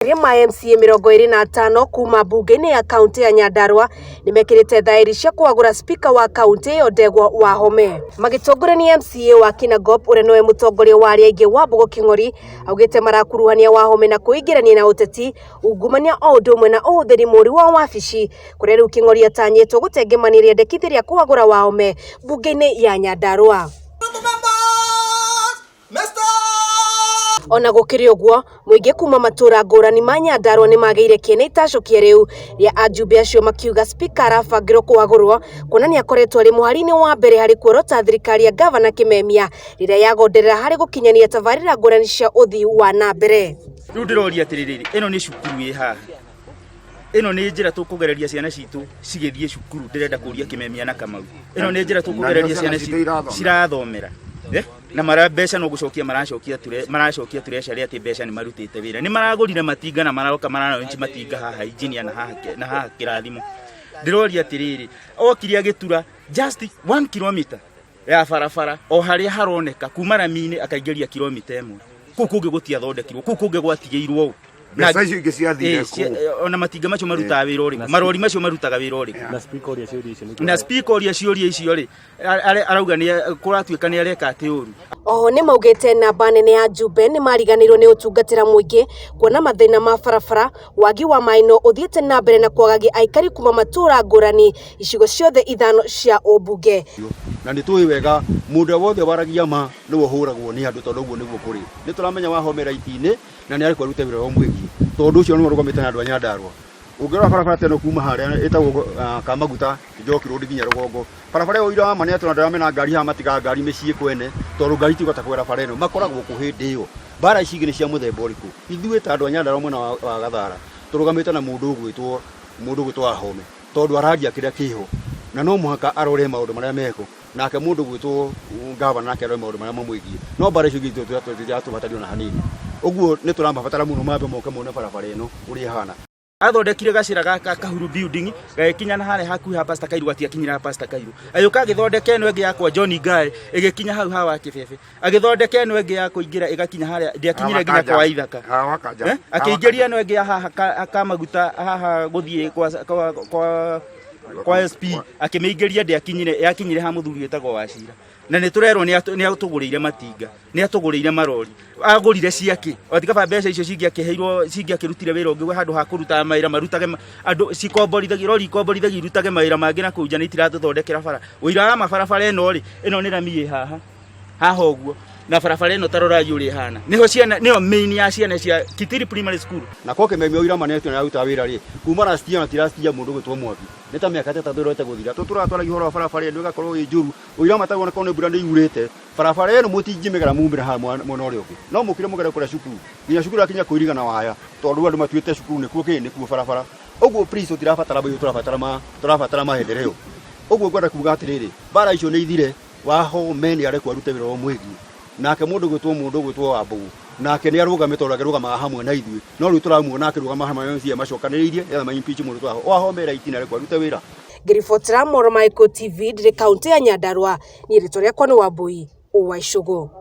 MCA 25 kuma bunge-inĩ ya kaunti ya Nyandarua nimekirite thairi cia kwagura spika wa kaunti iyo Ndegwa Wahome. Magitongorania MCA wa Kinangop uria nowe mutongoria wa aria aingi Wambugu King'ori augite marakuruhania Wahome na kuingirania na uteti ungumania o undu umwe na uhuthiri muri wa wabici kuria riu King'ori atanyitwo gutengemaniria ndekithia ria kwagura Wahome bunge-inĩ ya Nyandarua. Ona gukiri uguo muingi kuma matura ngurani ma Nyandarua ni magire kiene itacokia riu ria ajumbe acio makiuga spika arabangirwo kwagurwo kuonania akoretwo ari muhari-ini wa mbere hari kuorota thirikari ya Gavana Kimemia riria yagonderera hari gukinyania tabarira ngurani cia uthii wa na mbere. Riu ndiroria atiriri ino ni cukuru i haha, ino ni njira tukugereria ciana citu cigithie cukuru. Ndirenda kuria Kimemia na Kamau, ino ni njira tukugereria ciana citu cirathomera na marabeca no gucokia maracokia turecaria ati beca ni marutite wira ni maragurire matinga na maroka maranaonci matinga haha engineer na haha kirathimo. Ndiroria atiriri okiri agitura just 1 kilometer ya barabara o haria haroneka kuma Rami-ini akaingeria kilomita 1 ku kungi gutia thondekirwo ku kungi gwatigirwo na saicio ingi ciathire ona matinga macio marutaga wira uri marori macio marutaga wira uri na speaker oria ciuria icio ri arauga ni kuratuika ni areka ati uru. Oho ni maugite namba nene ya njumbe ni mariganirwo ni utungatira muingi kuona mathina ma barabara wagi wa maino uthiete na mbere na kwagagia aikari kuma matura ngurani icigo ciothe ithano cia ubunge. Na ni tuwi wega mundu wothe waragia ma ni wohuragwo ni andu tondu guo niguo kuri ni turamenya Wahome raiti-ini na ni ari kwaruta wira wa mwingi tondu ucio ni rugamite na andu a Nyandarua. Ungirora barabara teno kuma haria etagwo Kamaguta Njoki Road nginya Rugongo barabara iyo ira mani atu na mena ngari ha matiga ngari micii kwene tondu ngari tigota kwera bara ino makoragwo kuhindi iyo bara ici ngini cia muthemba uriku ithuĩ ta andu a Nyandarua mwena wa Gathara turugamite na mundu gwitwo Wahome tondu aragia kiria kiho na no muhaka arore maundu maria meko nake mundu gwitwo Gavana nake arore maundu maria mamwigie no bara icio ngitwo tubatari na hanini uguo ni turabatara muno mambe moke mone barabara ino uri hana. Athondekire gacira gaka Kahuru building gakinya na hare hakuhi ha Pastor Kairu atiakinyira Pastor Kairu ayuka agithondeka eno enge yakwa John Ngae igikinya hau hawa Kibebe agithondeka eno enge ya kuingira igakinya hare ndiakinyire nginya kwa Ithaka akiingiria eno enge haha Kamaguta haha guthie kwa SP akimiingiria ndiakinyire yakinyire ha muthuri etagwo Wachira na ni turerwo ni atugurire matinga ni atugurire marori agurire ciake otiga mbeca icio cingiakirutire wira ungi handu ha kuruta mawira marutage andu cikomborithagia rori ikomborithagia irutage mawira mangi na kunja ni tiratuthondekera bara wira wa mabarabara eno ri ino ni Rami haha uguo na barabara eno tarora yuri hana niho ciana niyo main ya ciana cia Kitiri Primary School na koke Kimemia oira manetio na ruta wira ri kuma rastia na tirastia mundu gwitwo Mwabi neta miaka 3 rote guthira tuturatwara gihoro wa barabara eno igakorwo i njuru oira matagwo kone mbura ni yurite barabara eno mutingimegera mumbira ha mwana uri uki no mukire mugere kura cukuru nginya cukuru akinya kuiriga na waya tondu andu matuite cukuru nikuo nikuo barabara uguo please utirabatara bayo turabatara mahendereo uguo ngwenda kuga atiriri bara icio ni ithire Wahome ni ari kwarute wira wa mwingi nake mundu gwitwo Wambugu nake ni arugamite uragirugama hamwe na ithui no riu turamuona akirugama hamwe na MCA macokaniriirie etha ma impeach mundu twaho Wahome raiti na kwarute wira. Ngiribotera Moro Michael TV dire kaunti ya Nyandarua ni rito riakwa ni Wambui Uwaishugu.